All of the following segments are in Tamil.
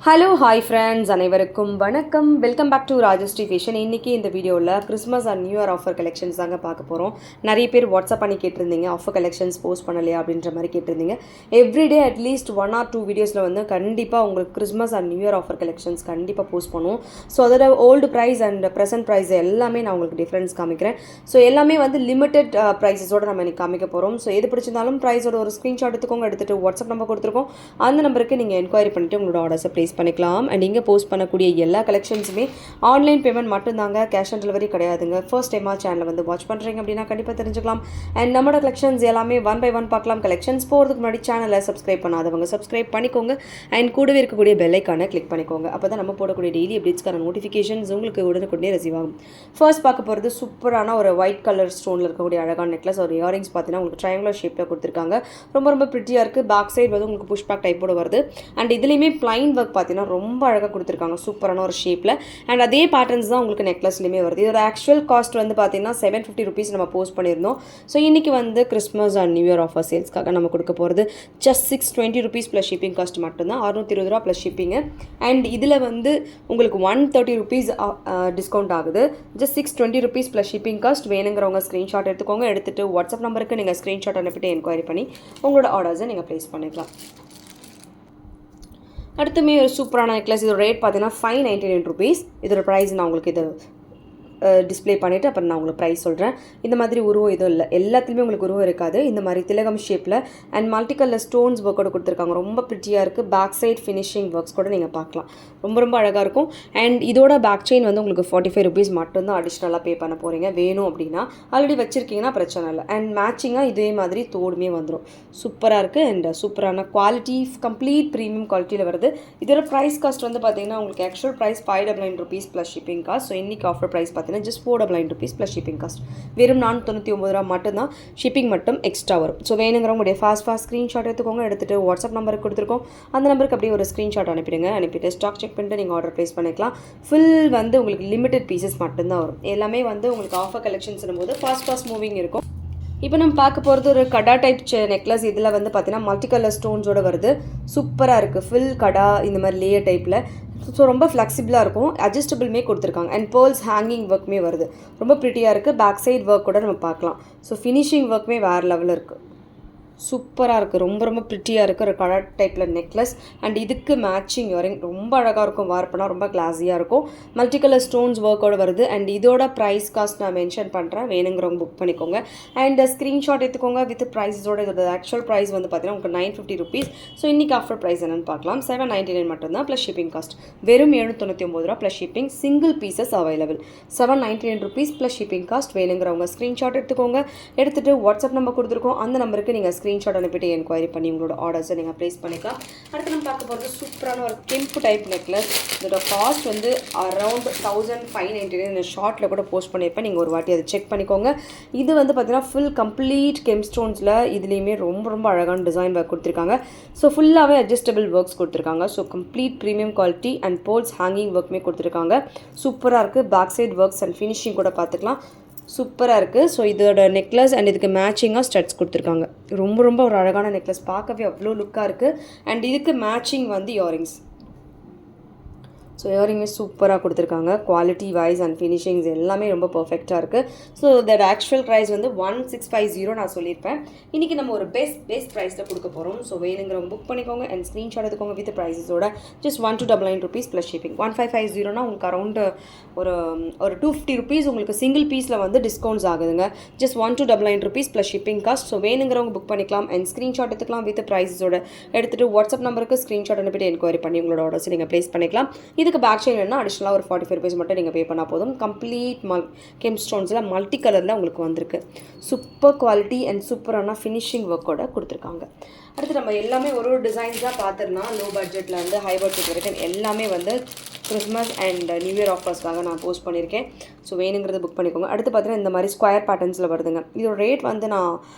ஹலோ ஹாய் ஃப்ரெண்ட்ஸ், அனைவருக்கும் வணக்கம். Welcome back to Rajashree fashion. இன்றைக்கி இந்த வீடியோவில் Christmas and new year offer collections தாங்க பார்க்க போகிறோம். நிறைய பேர் வாட்ஸ்அப் பண்ணி கேட்டிருந்தீங்க, ஆஃபர் கலெக்ஷன்ஸ் போஸ்ட் பண்ணலையா அப்படின்ற மாதிரி கேட்டிருந்தீங்க. எவ்ரிடே அட்லீஸ்ட் 1 or 2 வீடியோஸில் வந்து கண்டிப்பாக உங்களுக்கு Christmas and new year offer collections கண்டிப்பாக போஸ்ட் பண்ணுவோம். ஸோ அதோட old price and present price எல்லாமே நான் உங்களுக்கு டிஃப்ரென்ஸ் காமிக்கிறேன். ஸோ எல்லாமே வந்து லிமிட்டட் ப்ரைஸஸோடு நம்ம இன்றைக்கி காமிக்க போகிறோம். ஸோ எது பிடிச்சிருந்தாலும் ப்ரைஸோட ஒரு ஸ்க்ரீன்ஷாட் எடுத்துக்கோங்க. எடுத்துகிட்டு வாட்ஸ்அப் நம்பர் கொடுத்துருக்கோம். அந்த நம்பருக்கு நீங்கள் என்கொயரி பண்ணிவிட்டு உங்களோட ஆர்டர்ஸை ப்ளேஸ் பண்ணிக்கலாம். அண்ட் இங்கே போஸ்ட் பண்ணக்கூடிய எல்லா கலெக்ஷன்ஸுமே ஆன்லைன் பேமெண்ட் மட்டும்தாங்க, கேஷ் ஆன் டெலிவரி கிடையாதுங்க. ஃபர்ஸ்ட் டைமாக சேனலை வந்து வாட்ச் பண்ணுறீங்க அப்படின்னா கண்டிப்பாக தெரிஞ்சுக்கலாம். அண்ட் நம்மளோட கலெக்ஷன்ஸ் எல்லாமே 1 by 1 பார்க்கலாம். கலெக்ஷன்ஸ் போகிறதுக்கு முன்னாடி சேனலை சப்ஸ்கிரைப் பண்ணாதவங்க சப்ஸ்கிரைப் பண்ணிக்கோங்க. அண்ட் கூடவே இருக்கக்கூடிய பெல் ஐக்கானை கிளிக் பண்ணிக்கோங்க. அப்போ தான் நம்ம போடக்கூடிய டெய்லி அப்டேட்ஸ்க்கான நோட்டிஃபிகேஷன்ஸ் உங்களுக்கு உடனுக்குடனே ரிசீவ் ஆகும். ஃபர்ஸ்ட் பார்க்க போகிறது சூப்பரான ஒரு ஒயிட் கலர் ஸ்டோனில் இருக்கக்கூடிய அழகான நெக்லஸ். ஒரு இயரிங்ஸ் பார்த்தீங்கன்னா உங்களுக்கு ட்ரையாங்குலர் ஷேப்பில் கொடுத்துருக்காங்க. ரொம்ப ரொம்ப ப்ரிட்டியாக இருக்குது. பேக் சைடு வந்து உங்களுக்கு புஷ் பேக் டைப்போடு வருது. அண்ட் இதுலேயுமே பிளைன் ஒர்க் பார்த்தீங்கன்னா ரொம்ப அழகாக கொடுத்துருக்காங்க, சூப்பரான ஒரு ஷேப்பில். அண்ட் அதே பேட்டர்ன்ஸ் தான் உங்களுக்கு நெக்லஸ்லையுமே வருது. இதோட ஆக்சுவல் காஸ்ட் வந்து பார்த்தீங்கன்னா 750 rupees நம்ம போஸ்ட் பண்ணியிருந்தோம். ஸோ இன்றைக்கி வந்து Christmas and new year offer சேல்ஸ்க்காக நம்ம கொடுக்க போகிறது just 620 rupees plus shipping cost மட்டும்தான். 620 ரூபா ப்ளஸ் ஷிப்பிங்கு. அண்ட் இதில் வந்து உங்களுக்கு 130 rupees டிஸ்கவுண்ட் ஆகுது. Just 620 rupees plus shipping cost. வேணுங்கிறவங்க ஸ்க்ரீன்ஷாட் எடுத்துக்கோங்க. எடுத்துகிட்டு வாட்ஸ்அப் நம்பருக்கு நீங்கள் ஸ்க்ரீன்ஷாட் அனுப்பிட்டு என்கொயரி பண்ணி உங்களோட ஆர்டர்ஸை நீங்கள் ப்ளேஸ் பண்ணிக்கலாம். அடுத்துமே ஒரு சூப்பரான நெக்லஸ். இதோட ரேட் பார்த்தீங்கன்னா 599 rupees. இதோட ப்ரைஸ் நான் உங்களுக்கு இது டிஸ்பிளே பண்ணிவிட்டு அப்புறம் நான் உங்களுக்கு ப்ரைஸ் சொல்கிறேன். இந்த மாதிரி உருவம் எதுவும் இல்லை, எல்லாத்துலேயுமே உங்களுக்கு உருவம் இருக்காது. இந்த மாதிரி திலகம் ஷேப்பில் அண்ட் மல்டி கலர் ஸ்டோன்ஸ் ஒர்க்கோட கொடுத்துருக்காங்க. ரொம்ப ப்ரிட்டியாக இருக்குது. பேக் சைட் ஃபினிஷிங் ஒர்க்ஸ் கூட நீங்கள் பார்க்கலாம். ரொம்ப ரொம்ப அழகாக இருக்கும். அண்ட் இதோட பேக் செயின் வந்து உங்களுக்கு 45 rupees மட்டும்தான் அடிஷ்னலாக பே பண்ண போகிறீங்க. வேணும் அப்படின்னா ஆல்ரெடி வச்சுருக்கீங்கன்னா பிரச்சனை இல்லை. அண்ட் மேட்சிங்காக இதே மாதிரி தோடுமே வந்துடும். சூப்பராக இருக்குது. அண்ட் சூப்பரான குவாலிட்டி, கம்ப்ளீட் ப்ரீமியம் குவாலிட்டியில் வருது. இதோட ப்ரைஸ் காஸ்ட் வந்து பார்த்தீங்கன்னா உங்களுக்கு actual price 599 rupees plus shipping cost. So இன்றைக்கி ஆஃபர் ப்ரைஸ் பார்த்தீங்கன்னா just 499 rupees plus shipping cost. வெறும் 499 ரூபா மட்டும்தான். ஷிப்பிங் மட்டும் எக்ஸ்ட்ரா வரும். ஸோ வேணுங்கிறவங்களுடைய ஃபாஸ்ட் ஸ்க்ரீன்ஷாட் எடுத்துக்கோங்க. எடுத்துகிட்டு வாட்ஸ்அப் நம்பருக்கு கொடுத்துருக்கோம். அந்த நம்பருக்கு அப்படியே ஒரு ஸ்க்ரீன்ஷாட் அனுப்பிடுங்க. அனுப்பிட்டு ஸ்டாக் செக் பண்ணிட்டு நீங்கள் ஆர்டர் ப்ளேஸ் பண்ணிக்கலாம். ஃபுல் வந்து உங்களுக்கு லிமிட்டட் பீசஸ் மட்டும்தான் வரும். எல்லாமே வந்து உங்களுக்கு ஆஃபர் கலெக்ஷன்ஸ் போது ஃபாஸ்ட் மூவிங் இருக்கும். இப்போ நம்ம பார்க்க போகிறது ஒரு கடா டைப் நெக்லஸ். இதில் வந்து பார்த்தீங்கன்னா மல்டி கலர் ஸ்டோன்ஸோடு வருது. சூப்பராக இருக்குது. ஃபுல் கடா இந்த மாதிரி லேயர் டைப்பில். ஸோ ரொம்ப ஃப்ளெக்சிபிளாக இருக்கும். அட்ஜஸ்டபிளுமே கொடுத்துருக்காங்க. அண்ட் பேர்ல்ஸ் ஹேங்கிங் ஒர்க்குமே வருது. ரொம்ப ப்ரிட்டியாக இருக்குது. பேக் சைட் ஒர்க் கூட நம்ம பார்க்கலாம். ஸோ ஃபினிஷிங் ஒர்க்குமே வேறு லெவலில் இருக்குது. சூப்பராக இருக்குது. ரொம்ப ரொம்ப ப்ரிட்டியாக இருக்குது. ஒரு கலர் டைப்பில் நெக்லஸ். அண்ட் இதுக்கு மேட்சிங் இயரிங் ரொம்ப அழகாக இருக்கும். வார் பண்ணால் ரொம்ப கிளாஸியாக இருக்கும். மல்டி கலர் ஸ்டோன்ஸ் ஒர்க்கோடு வருது. அண்ட் இதோட ப்ரைஸ் காஸ்ட் நான் மென்ஷன் பண்ணுறேன். வேணுங்கிறவங்க புக் பண்ணிக்கோங்க. அண்ட் ஸ்க்ரீன்ஷாட் எடுத்துக்கோங்க வித் ப்ரைஸோட. இதோட ஆக்சுவல் ப்ரைஸ் வந்து பார்த்தீங்கன்னா உங்களுக்கு 950 rupees. ஸோ இன்றைக்கி ஆஃபர் ப்ரைஸ் என்னென்னு பார்க்கலாம். 799 மட்டும்தான் ப்ளஸ் ஷிப்பிங் காஸ்ட். வெறும் 799 ரூபா plus shipping. Single pieces available. 799 rupees plus shipping cost. வேணுங்கிறவங்க ஸ்க்ரீன்ஷாட் எடுத்துக்கோங்க. எடுத்துகிட்டு வாட்ஸ்அப் நம்பர் கொடுத்துருக்கோம். அந்த நம்பருக்கு நீங்கள் ஸ்க்ரீன்ஷாட் அனுப்பிட்டு என்கொயரி பண்ணி உங்களோட ஆர்டர்ஸை நீங்கள் ப்ளேஸ் பண்ணிக்கலாம். அடுத்து நம்ம பார்க்க போகிறது சூப்பரான ஒரு கெம்பு டைப் நெக்லஸ். இதோட காஸ்ட் வந்து அரௌண்ட் 1599. இந்த ஷார்ட்டில் கூட போஸ்ட் பண்ணியிருப்பேன். நீங்கள் ஒரு வாட்டி அதை செக் பண்ணிக்கோங்க. இது வந்து பார்த்தீங்கன்னா ஃபுல் கம்ப்ளீட் கெம் ஸ்டோன்ஸில் இதுலேயுமே ரொம்ப ரொம்ப அழகான டிசைன் ஒர்க் கொடுத்துருக்காங்க. ஸோ ஃபுல்லாகவே அட்ஜஸ்டபிள் ஒர்க்ஸ் கொடுத்துருக்காங்க. So complete premium quality and balls hanging ஒர்க்குமே கொடுத்துருக்காங்க. சூப்பராக இருக்குது. Back side works and finishing கூட பார்த்துக்கலாம். சூப்பராக இருக்குது. ஸோ இதோட நெக்லஸ் அண்ட் இதுக்கு மேட்சிங்காக ஸ்டட்ஸ் கொடுத்துருக்காங்க. ரொம்ப ரொம்ப ஒரு அழகான நெக்லஸ். பார்க்கவே அவ்வளோ லுக்காக இருக்குது. அண்ட் இதுக்கு மேட்சிங் வந்து இயரிங்ஸ். ஸோ இயரிங்கே சூப்பராக கொடுத்துருக்காங்க. குவாலிட்டி வைஸ் அண்ட் ஃபினிஷிங்ஸ் எல்லாமே ரொம்ப பர்ஃபெக்டாக இருக்குது. ஸோ தட் ஆக்சுவல் ப்ரைஸ் வந்து 1650 நான் சொல்லியிருப்பேன். இன்றைக்கி நம்ம ஒரு பெஸ்ட் ப்ரைஸில் கொடுக்க போகிறோம். ஸோ வேணுங்கிறவங்க புக் பண்ணிக்கோங்க. அண்ட் ஸ்க்ரீன்ஷாட் எடுத்துக்கோங்க வித் ப்ரைஸஸோட. Just 1299 rupees plus shipping. 1550 உங்களுக்கு அரௌண்ட் ஒரு 250 rupees உங்களுக்கு சிங்கிள் பீஸில் வந்து டிஸ்கவுண்ட்ஸ் ஆகுதுங்க. Just 1299 rupees plus shipping cost. So வேணுங்கிறவங்க புக் பண்ணிக்கலாம். அண்ட் ஸ்க்ரீன்ஷாட் எடுத்துக்கலாம் வித் ப்ரைஸஸோட. எடுத்துகிட்டு வாட்ஸ்அப் நம்பருக்கு ஸ்க்ரீன்ஷாட் அனுப்பிட்டு என்கொயரி பண்ணி உங்களோட ஆர்டர்ஸ் நீங்கள் ப்ளேஸ் பண்ணிக்கலாம். இதுக்கு பேக் செயின் வேணும்னா அடிஷ்னலாக ஒரு 45 rupees மட்டும் நீங்கள் பே பண்ணால் போதும். கம்ப்ளீட் கெம் ஸ்டோன்ஸில் மல்டி கலரில் உங்களுக்கு வந்திருக்கு. சூப்பர் குவாலிட்டி அண்ட் சூப்பரான ஃபினிஷிங் ஒர்க்கோட கொடுத்துருக்காங்க. அடுத்து நம்ம எல்லாமே ஒரு டிசைன்ஸாக பார்த்துருந்தோம். லோ பட்ஜெட்டில் வந்து ஹை பட்ஜெட் வரைக்கும் எல்லாமே வந்து கிறிஸ்மஸ் அண்ட் நியூ இயர் ஆஃபர்ஸ்க்காக நான் போஸ்ட் பண்ணியிருக்கேன். ஸோ வேணுங்கிறத புக் பண்ணிக்கோங்க. அடுத்து பார்த்தீங்கன்னா இந்த மாதிரி ஸ்கொயர் பேட்டர்ன்ஸில் வருதுங்க. இதோட ரேட் வந்து நான்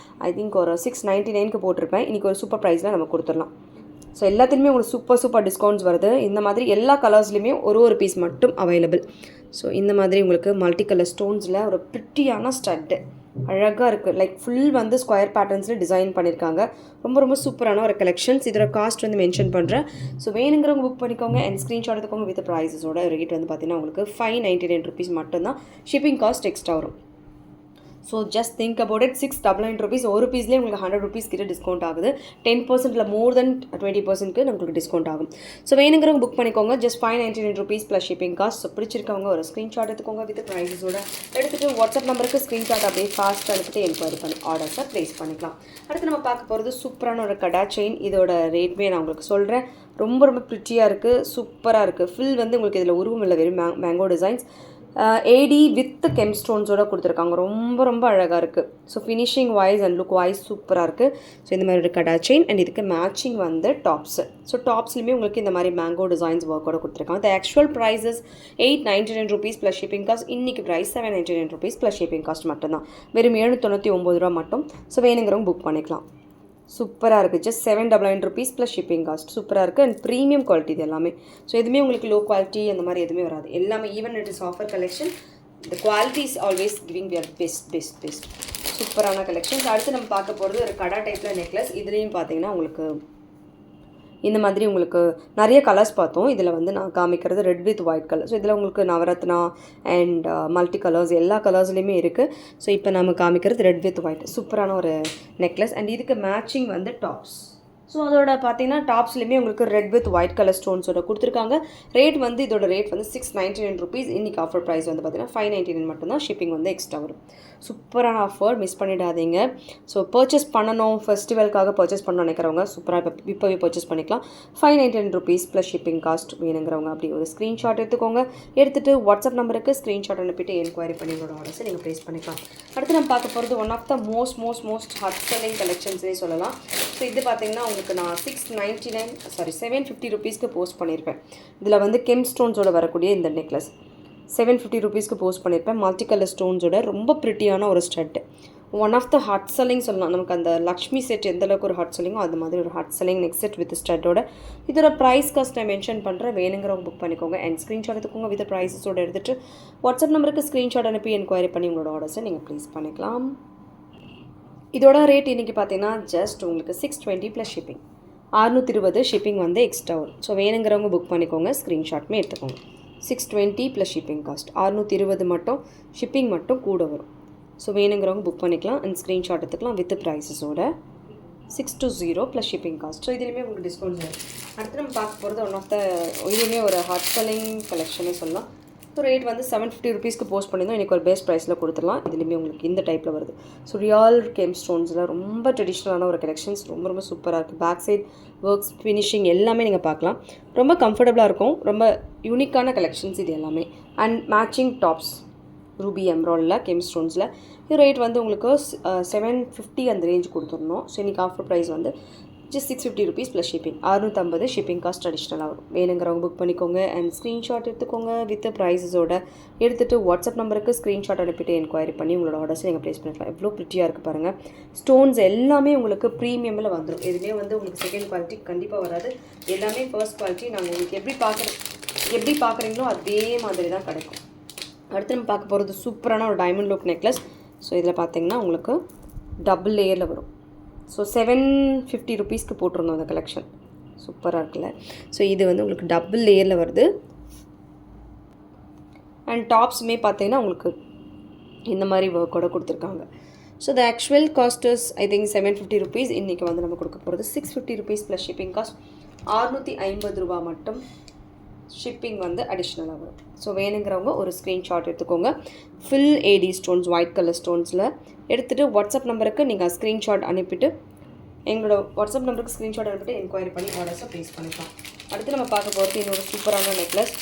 ஐ திங்க் ஒரு 699 போட்டிருப்பேன். இன்றைக்கி ஒரு சூப்பர் ப்ரைஸில் நம்ம கொடுத்துடலாம். ஸோ எல்லாத்துலேயுமே உங்களுக்கு சூப்பர் டிஸ்கவுண்ட்ஸ் வருது. இந்த மாதிரி எல்லா கலர்ஸ்லையுமே ஒரு பீஸ் மட்டும் அவைலபிள். ஸோ இந்த மாதிரி உங்களுக்கு மல்டி கலர் ஸ்டோன்ஸில் ஒரு ப்ரிட்டியான ஸ்டட்டு. அழகாக இருக்குது. லைக் ஃபுல் வந்து ஸ்கொயர் பேட்டர்ன்ஸில் டிசைன் பண்ணியிருக்காங்க. ரொம்ப ரொம்ப சூப்பரான ஒரு கலெக்ஷன்ஸ். இதோட காஸ்ட் வந்து மென்ஷன் பண்ணுறேன். ஸோ வேணுங்கிறவங்க புக் பண்ணிக்கோங்க அண்ட் ஸ்க்ரீன்ஷாட் எடுத்துக்கோங்க. வித் ப்ரைஸஸோட ரேட் வந்து பார்த்தீங்கன்னா உங்களுக்கு 599 rupees மட்டும்தான். ஷிப்பிங் காஸ்ட் எக்ஸ்ட்ரா வரும். So just think about it. 699 rupees ஒரு பீஸ்லேயே உங்களுக்கு 100 rupees கிட்ட டிஸ்கவுண்ட் ஆகுது. 10% மோர் தென் 20% உங்களுக்கு டிஸ்கவுண்ட் ஆகும். ஸோ வேணுங்கிறவங்க புக் பண்ணிக்கோங்க. Just 599 rupees plus shipping cost. So பிடிச்சிருக்கவங்க ஒரு ஸ்க்ரீன்ஷாட் எடுத்துக்கோங்க வித் ப்ரைஸஸோட. எடுத்துகிட்டு வாட்ஸ்அப் நம்பருக்கு ஸ்க்ரீன்ஷாட் அப்படியே ஃபாஸ்ட்டாக அனுப்பிட்டு என்கொயரி பண்ணி ஆர்டர்ஸை ப்ளேஸ் பண்ணிக்கலாம். அடுத்து நம்ம பார்க்க போகிறது சூப்பரான ஒரு கடா செயின். இதோட ரேட்மே நான் உங்களுக்கு சொல்கிறேன். ரொம்ப ரொம்ப ப்ரிட்டியாக இருக்குது, சூப்பராக இருக்குது. ஃபுல் வந்து உங்களுக்கு இதில் உருவம் இல்லை, வெறும் mango designs. AD with gem ஸ்டோன்ஸோடு கொடுத்துருக்காங்க. ரொம்ப ரொம்ப அழகாக இருக்குது. So finishing wise and look wise சூப்பராக இருக்குது. ஸோ இந்த மாதிரி ஒரு கடா செயின் அண்ட் இதுக்கு மேட்சிங் வந்து டாப்ஸு. ஸோ டாப்ஸ்லையுமே உங்களுக்கு இந்த மாதிரி மேங்கோ டிசைன்ஸ் ஒர்க்கோட கொடுத்துருக்காங்க. The actual prices 899 rupees plus shipping cost. இன்றைக்கி price 799 rupees plus shipping cost மட்டும்தான். வெறும் 799 ரூபா மட்டும். ஸோ வேணுங்கிறவங்க புக் பண்ணிக்கலாம். சூப்பராக இருக்குது. Just 799 rupees plus shipping cost. சூப்பராக இருக்குது அண்ட் ப்ரீமியம் குவாலிட்டி இது எல்லாமே. ஸோ எதுவுமே உங்களுக்கு லோ குவாலிட்டி அந்த மாதிரி எதுவுமே வராது. எல்லாமே even it is offer collection. The quality is always giving your best. சூப்பரான கலெக்ஷன்ஸ். அடுத்து நம்ம பார்க்க போகிறது ஒரு கடா டைப்பில் நெக்லஸ். இதுலேயும் பார்த்தீங்கன்னா உங்களுக்கு இந்த மாதிரி உங்களுக்கு நிறைய கலர்ஸ் பார்த்தோம். இதில் வந்து நான் காமிக்கிறது red with white colour. So இதில் உங்களுக்கு நவரத்னா அண்ட் மல்டி கலர்ஸ் எல்லா கலர்ஸ்லேயுமே இருக்குது. ஸோ இப்போ நம்ம காமிக்கிறது ரெட் வித் ஒயிட். சூப்பரான ஒரு நெக்லஸ் அண்ட் இதுக்கு மேட்சிங் வந்து டாப்ஸ். ஸோ அதோட பார்த்தீங்கன்னா டாப்ஸ்லேயுமே உங்களுக்கு ரெட் வித் ஒயிட் கலர் ஸ்டோன்ஸோட கொடுத்துருக்காங்க. ரேட் வந்து இதோட ரேட் வந்து 699 rupees. இன்றைக்கி ஆஃபர் ப்ரைஸ் வந்து பார்த்தீங்கன்னா 599 மட்டும்தான். ஷிப்பிங் வந்து எக்ஸ்ட்ரா வரும். சூப்பரான ஆஃபர், மிஸ் பண்ணிடாதீங்க. ஸோ பர்ச்சேஸ் பண்ணணும், ஃபெஸ்டிவலுக்காக பர்ச்சேஸ் பண்ணணும் நினைக்கிறவங்க சூப்பராக இப்போவே பர்ச்சேஸ் பண்ணிக்கலாம். 599 rupees ப்ளஸ் ஷிப்பிங் காஸ்ட். வேணுங்கிறவங்க அப்படி ஒரு ஸ்க்ரீன்ஷாட் எடுத்துக்கோங்க. எடுத்துகிட்டு வாட்ஸ்அப் நம்பருக்கு ஸ்க்ரீன்ஷாட் அனுப்பிட்டு என்கொயரி பண்ணி உங்களோட ஆர்டர்ஸை நீங்கள் ப்ளேஸ் பண்ணிக்கலாம். அடுத்து நம்ம பார்க்க போகிறது one of the most hot selling கலெக்ஷன்ஸ்னே சொல்லலாம். ஸோ இது பார்த்தீங்கன்னா உங்களுக்கு நான் 750 rupeesக்கு போஸ்ட் பண்ணியிருப்பேன். இதில் வந்து கெம் ஸ்டோன்ஸோட வரக்கூடிய இந்த நெக்லஸ் 750 rupeesக்கு போஸ்ட் பண்ணியிருப்பேன். மல்டி கலர் ஸ்டோன்ஸோட ரொம்ப ப்ரிட்டியான ஒரு stud. One of the hot selling சொல்லலாம். நமக்கு அந்த லக்ஷ்மி செட் எந்த அளவுக்கு ஒரு ஹாட் செல்லிங்கோ அது மாதிரி ஒரு hot selling next set with ஸ்டட்டோட. இதோட ப்ரைஸ் காஸ்ட் நான் மென்ஷன் பண்ணுறேன். வேணுங்கிறவங்க புக் பண்ணிக்கோங்க அண்ட் ஸ்க்ரீன்ஷாட் எடுத்துக்கோங்க. வித் ப்ரைஸஸோடு எடுத்துகிட்டு வாட்ஸ்அப் நம்பருக்கு ஸ்க்ரீன்ஷாட் அனுப்பி என்கொயரி பண்ணி உங்களோட ஆர்டர்ஸை நீங்கள் ப்ளேஸ் பண்ணிக்கலாம். இதோட ரேட் இன்றைக்கி பார்த்தீங்கன்னா ஜஸ்ட் உங்களுக்கு 620 ப்ளஸ் ஷிப்பிங். 620 ஷிப்பிங் வந்து எக்ஸ்ட்ரா வரும். ஸோ வேணுங்கிறவங்க புக் பண்ணிக்கோங்க. ஸ்க்ரீன்ஷாட்மே எடுத்துக்கோங்க. 620 ப்ளஸ் ஷிப்பிங் காஸ்ட். 620 மட்டும் ஷிப்பிங் மட்டும் கூட வரும். ஸோ வேணுங்கிறவங்க புக் பண்ணிக்கலாம் அண்ட் ஸ்க்ரீன்ஷாட் எடுத்துக்கலாம் வித் ப்ரைஸஸோட. 620 ப்ளஸ் ஷிப்பிங் காஸ்ட். ஸோ இதுலேயுமே உங்களுக்கு டிஸ்கவுண்ட் வரும். அடுத்து நம்ம பார்க்க போகிறது ஒன் ஆஃப் த இதுவுமே ஒரு ஹாட் செல்லிங் கலெக்ஷனே சொல்லலாம். ஸோ ரேட் வந்து 750 rupeesக்கு போஸ்ட் பண்ணியிருந்தோம். இன்றைக்கி ஒரு பெஸ்ட் ப்ரைஸில் கொடுத்துடலாம். இதுலேயுமே உங்களுக்கு இந்த டைப்பில் வருது. ஸோ ரியல் கெம் ஸ்டோன்ஸில் ரொம்ப ட்ரெடிஷ்னலான ஒரு கலெக்ஷன்ஸ். ரொம்ப சூப்பராக இருக்குது. பேக் சைட் ஒர்க்ஸ், ஃபினிஷிங் எல்லாமே நீங்கள் பார்க்கலாம். ரொம்ப கம்ஃபர்டபுளாக இருக்கும். ரொம்ப யூனிக்கான கலெக்ஷன்ஸ் இது எல்லாமே. அண்ட் மேட்சிங் டாப்ஸ் ரூபி எம்ராய்டில் கெம் ஸ்டோன்ஸில். இது ரேட் வந்து உங்களுக்கு 750 அந்த ரேஞ்ச் கொடுத்துருந்தோம். ஸோ இன்றைக்கி ஆஃபர் ப்ரைஸ் வந்து just 650 rupees plus shipping. 650 shipping cost அடிஷ்னலாக வரும். வேணுங்கிறவங்க புக் பண்ணிக்கோங்க அண்ட் ஸ்க்ரீன்ஷாட் எடுத்துக்கோங்க வித் ப்ரைஸஸோட. எடுத்துகிட்டு வாட்ஸ்அப் நம்பருக்கு ஸ்க்ரீன்ஷாட் அனுப்பிட்டு என்கொயரி பண்ணி உங்களோட ஆர்டர்ஸை நீங்கள் ப்ளேஸ் பண்ணிக்கலாம். எவ்வளோ ப்ரிட்டியாக இருக்குது பாருங்கள். ஸ்டோன்ஸ் எல்லாமே உங்களுக்கு ப்ரீமியமில் வந்துடும். எதுவுமே வந்து உங்களுக்கு செகண்ட் குவாலிட்டி கண்டிப்பாக வராது. எல்லாமே ஃபர்ஸ்ட் குவாலிட்டி. நாங்கள் உங்களுக்கு எப்படி பார்க்குறீங்களோ அதே மாதிரி தான் கிடைக்கும். அடுத்து நம்ம பார்க்க போகிறது சூப்பரான ஒரு டைமண்ட் லுக் நெக்லஸ். ஸோ இதில் பார்த்தீங்கன்னா உங்களுக்கு டபுள் லேயரில் வரும். ஸோ 750 rupeesக்கு போட்டிருந்தோம் அந்த கலெக்ஷன். சூப்பராக இருக்குல்ல. ஸோ இது வந்து உங்களுக்கு டபுள் லேயரில் வருது. அண்ட் டாப்ஸுமே பார்த்தீங்கன்னா உங்களுக்கு இந்த மாதிரி ஒர்க்கோட கொடுத்துருக்காங்க. So the actual cost is I think 750 rupees. இன்றைக்கி வந்து நம்ம கொடுக்க போகிறது 650 rupees ப்ளஸ் ஷிப்பிங் காஸ்ட். 650 ரூபா மட்டும் ஷிப்பிங் வந்து அடிஷ்னலாக வரும். ஸோ வேணுங்கிறவங்க ஒரு ஸ்க்ரீன்ஷாட் எடுத்துக்கோங்க. Full AD stones white colour ஸ்டோன்ஸில் எடுத்துகிட்டு வாட்ஸ்அப் நம்பருக்கு நீங்கள் ஸ்க்ரீன்ஷாட் அனுப்பிட்டு எங்களோட வாட்ஸ்அப் நம்பருக்கு ஸ்க்ரீன்ஷாட் அனுப்பிட்டு என்கொயரி பண்ணி ஆர்டர்ஸை ப்ளேஸ் பண்ணிக்கலாம். அடுத்து நம்ம பார்க்க போகிறது இன்னொரு சூப்பரான நெக்லஸ்.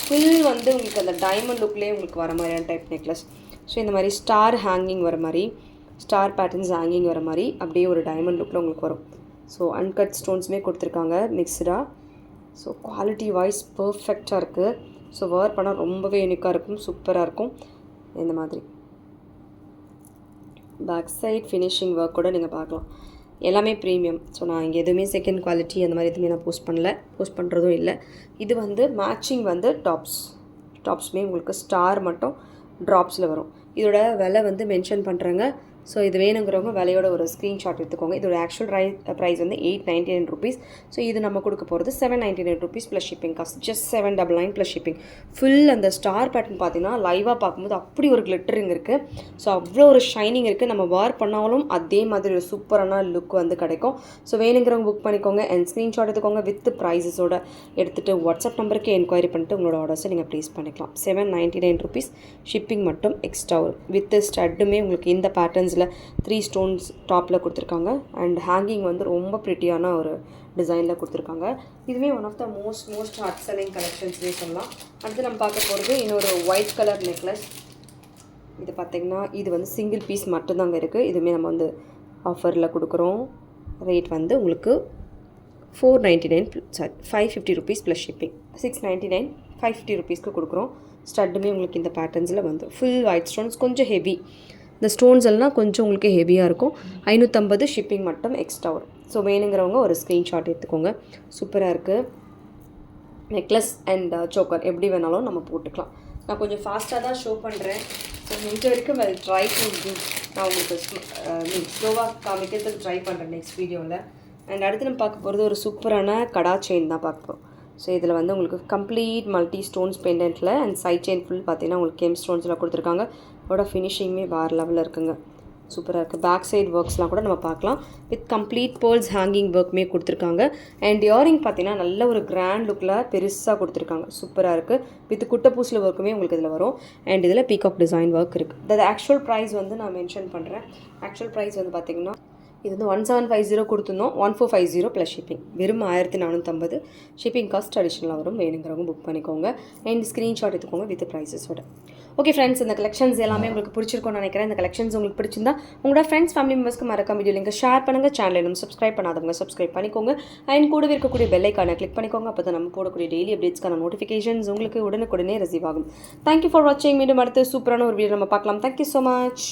ஃபுல் வந்து உங்களுக்கு அந்த டைமண்ட் லுக்லேயே உங்களுக்கு வர மாதிரியான டைப் நெக்லஸ். ஸோ இந்த மாதிரி ஸ்டார் ஹேங்கிங் வர மாதிரி, ஸ்டார் பேட்டர்ன்ஸ் ஹேங்கிங் வர மாதிரி அப்படியே ஒரு டைமண்ட் லுக்கில் உங்களுக்கு வரும். ஸோ அன்கட் ஸ்டோன்ஸுமே கொடுத்துருக்காங்க மிக்ஸ்டாக. ஸோ குவாலிட்டி வைஸ் பர்ஃபெக்டாக இருக்குது. ஸோ வேர் பண்ணால் ரொம்பவே யூனிக்காக இருக்கும், சூப்பராக இருக்கும். இந்த மாதிரி பேக் சைட் ஃபினிஷிங் ஒர்க் கூட நீங்கள் பார்க்கலாம். எல்லாமே ப்ரீமியம். ஸோ நான் இங்கே எதுவுமே செகண்ட் குவாலிட்டி அந்த மாதிரி எதுவுமே நான் போஸ்ட் பண்ணுறதும் இல்லை. இது வந்து மேட்சிங் வந்து டாப்ஸுமே உங்களுக்கு ஸ்டார் மட்டும் ட்ராப்ஸில் வரும். இதோட விலை வந்து மென்ஷன் பண்ணுறேங்க. ஸோ இது வேணுங்கிறவங்க விலையோட ஒரு ஸ்க்ரீன்ஷாட் எடுத்துக்கோங்க. இதோட ஆக்சுவல் ப்ரைஸ் வந்து 899 ருபீஸ். ஸோ இது நம்ம கொடுக்க போகிறது 799 rupees plus shipping cost. Just 799 plus shipping. Full அந்த ஸ்டார் பேட்டர்ன் பார்த்தீங்கன்னா லைவாக பார்க்கும்போது அப்படி ஒரு கிளிட்டரிங் இருக்குது. ஸோ அவ்வளோ ஒரு ஷைனிங் இருக்குது. நம்ம வேர் பண்ணாலும் அதே மாதிரி ஒரு சூப்பரான லுக் வந்து கிடைக்கும். ஸோ வேணுங்கிறவங்க புக் பண்ணிக்கோங்க அண்ட் ஸ்க்ரீன்ஷாட் எடுத்துக்கோங்க வித் ப்ரைஸஸோட எடுத்துகிட்டு வாட்ஸ்அப் நம்பருக்கு என்கொயரி பண்ணிட்டு உங்களோட ஆர்டர்ஸை நீங்கள் ப்ளேஸ் பண்ணிக்கலாம். 799 ருபீஸ் ஷிப்பிங் மட்டும் எக்ஸ்ட்ரா வரும். வித் ஸ்டட்டுமே உங்களுக்கு இந்த பேட்டர்ன்ஸில் 3 ஸ்டோன்ஸ் டாப்பில் கொடுத்துருக்காங்க அண்ட் ஹேங்கிங் வந்து ரொம்ப ப்ரிட்டியான ஒரு டிசைனில் கொடுத்துருக்காங்க. இதுவே one of the most hot selling கலெக்ஷன்ஸ்னே சொல்லலாம். அடுத்து நம்ம பார்க்க போகிறது இன்னொரு ஒயிட் கலர் நெக்லஸ். இது பார்த்திங்கன்னா இது வந்து சிங்கிள் பீஸ் மட்டும்தாங்க இருக்குது. இதுவுமே நம்ம வந்து ஆஃபரில் கொடுக்குறோம். ரேட் வந்து உங்களுக்கு 550 ருபீஸ் ப்ளஸ் ஷிப்பிங். 699 550 ருபீஸ்க்கு கொடுக்குறோம். ஸ்டட்டுமே உங்களுக்கு இந்த பேட்டர்ன்ஸில் வந்து ஃபுல் ஒயிட் ஸ்டோன்ஸ், கொஞ்சம் ஹெவி. இந்த ஸ்டோன்ஸ் எல்லாம் கொஞ்சம் உங்களுக்கு ஹெவியாக இருக்கும். 550 ஷிப்பிங் மட்டும் எக்ஸ்ட்ரா வரும். ஸோ வேணுங்கிறவங்க ஒரு ஸ்க்ரீன்ஷாட் எடுத்துக்கோங்க. சூப்பராக இருக்குது. நெக்லஸ் அண்ட் சோக்கர் எப்படி வேணாலும் நம்ம போட்டுக்கலாம். நான் கொஞ்சம் ஃபாஸ்ட்டாக தான் ஷோ பண்ணுறேன். ஸோ முடிஞ்ச வரைக்கும் ட்ரை டு நான் உங்களுக்கு ஸ்லோவாக காமிக்கிறதுக்கு ட்ரை பண்ணுறேன் நெக்ஸ்ட் வீடியோவில். அண்ட் அடுத்து நம்ம பார்க்க போகிறது ஒரு சூப்பரான கடா செயின் தான் பார்க்க போகிறோம். ஸோ இதில் வந்து உங்களுக்கு கம்ப்ளீட் மல்டி ஸ்டோன்ஸ் பெண்டன்ட்டில் அண்ட் சைட் செயின் ஃபுல் பார்த்தீங்கன்னா உங்களுக்கு கேம் ஸ்டோன்ஸில் கொடுத்துருக்காங்க. அதோட ஃபினிஷிங்குமே வேறு லெவலில் இருக்குங்க. சூப்பராக இருக்குது. பேக் சைட் ஒர்க்ஸ்லாம் கூட நம்ம பார்க்கலாம். வித் கம்ப்ளீட் பேர்ல்ஸ் ஹேங்கிங் ஒர்க்குமே கொடுத்துருக்காங்க. அண்ட் இயரிங் பார்த்தீங்கன்னா நல்ல ஒரு கிராண்ட் லுக்கில் பெருசாக கொடுத்துருக்காங்க. சூப்பராக இருக்குது. வித் குட்டப்பூசில் ஒர்க்குமே உங்களுக்கு இதில் வரும். அண்ட் இதில் பீகாக் டிசைன் ஒர்க் இருக்குது. அது ஆக்சுவல் ப்ரைஸ் வந்து நான் மென்ஷன் பண்ணுறேன். ஆக்சுவல் ப்ரைஸ் வந்து பார்த்திங்கன்னா இது வந்து 1750 கொடுத்துருந்தோம். 1450 ப்ளஸ் ஷிப்பிங். வெறும் 1450. ஷிப்பிங் காஸ்ட் அடிஷனலாக வரும். வேணுங்கிறவங்க புக் பண்ணிக்கோங்க அண்ட் ஸ்க்ரீன்ஷாட் எடுத்துக்கோங்க வித் ப்ரைஸஸோட. ஓகே ஃப்ரெண்ட்ஸ், இந்த கலெக்ஷன்ஸ் எல்லாமே உங்களுக்கு பிடிச்சிருக்கும்னு நினைக்கிறேன். இந்த கலெக்ஷன்ஸ் உங்களுக்கு பிடிச்சிருந்தா உங்களோட ஃப்ரெண்ட்ஸ் ஃபேமிலி மெம்பர்ஸ்க்கு மறக்காம வீடியோ லிங்க் ஷேர் பண்ணுங்கள். சேனல் இன்னும் சப்ஸ்கிரைப் பண்ணாதவங்க சப்ஸ்கிரைப் பண்ணிக்கோங்க அண்ட் கூடவே இருக்கக்கூடிய பெல் ஐக்கானை கிளிக் பண்ணிக்கோங்க. அப்போ தான் நம்ம போடக்கூடிய டெய்லி அப்டேட்ஸ்க்கான நோட்டிஃபிகேஷன்ஸ் உங்களுக்கு உடனுக்குடனே ரிசீவ் ஆகும். தேங்க்யூ ஃபார் வாட்சிங். மீண்டும் அடுத்து சூப்பரான ஒரு வீடியோ நம்ம பார்க்கலாம். Thank you so much.